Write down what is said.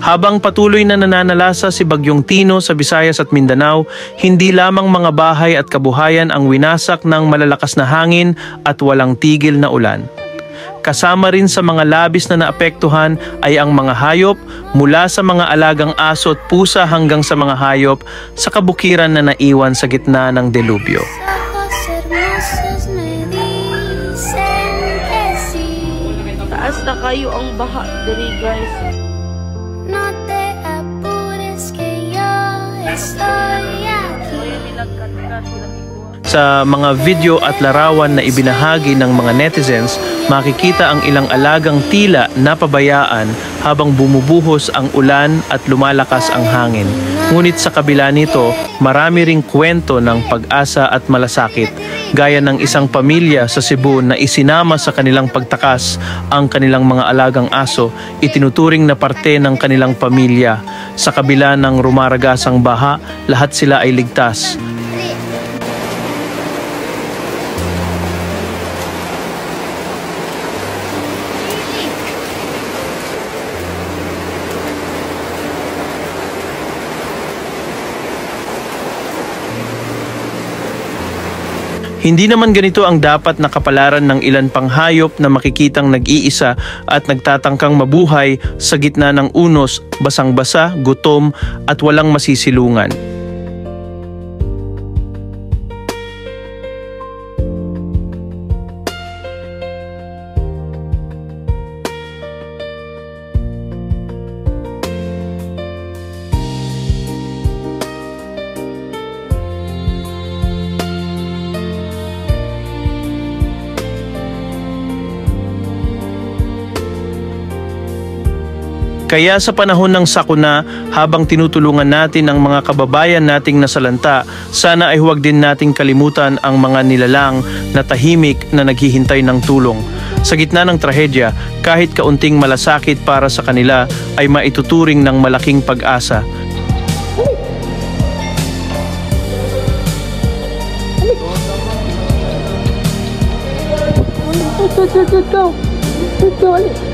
Habang patuloy na nananalasa si Bagyong Tino sa Visayas at Mindanao, hindi lamang mga bahay at kabuhayan ang winasak ng malalakas na hangin at walang tigil na ulan. Kasama rin sa mga labis na naapektuhan ay ang mga hayop, mula sa mga alagang aso at pusa hanggang sa mga hayop sa kabukiran na naiwan sa gitna ng delubyo. Taas na kayo ang baha diri, guys. Sa mga video at larawan na ibinahagi ng mga netizens, makikita ang ilang alagang tila napabayaan habang bumubuhos ang ulan at lumalakas ang hangin. Ngunit sa kabila nito, marami ring kwento ng pag-asa at malasakit, gaya ng isang pamilya sa Cebu na isinama sa kanilang pagtakas ang kanilang mga alagang aso, itinuturing na parte ng kanilang pamilya. Sa kabila ng rumaragasang baha, lahat sila ay ligtas. Hindi naman ganito ang dapat na kapalaran ng ilan pang hayop na makikitang nag-iisa at nagtatangkang mabuhay sa gitna ng unos, basang-basa, gutom at walang masisilungan. Kaya sa panahon ng sakuna, habang tinutulungan natin ang mga kababayan nating nasalanta, sana ay huwag din nating kalimutan ang mga nilalang na tahimik na naghihintay ng tulong. Sa gitna ng trahedya, kahit kaunting malasakit para sa kanila ay maituturing ng malaking pag-asa. Ito.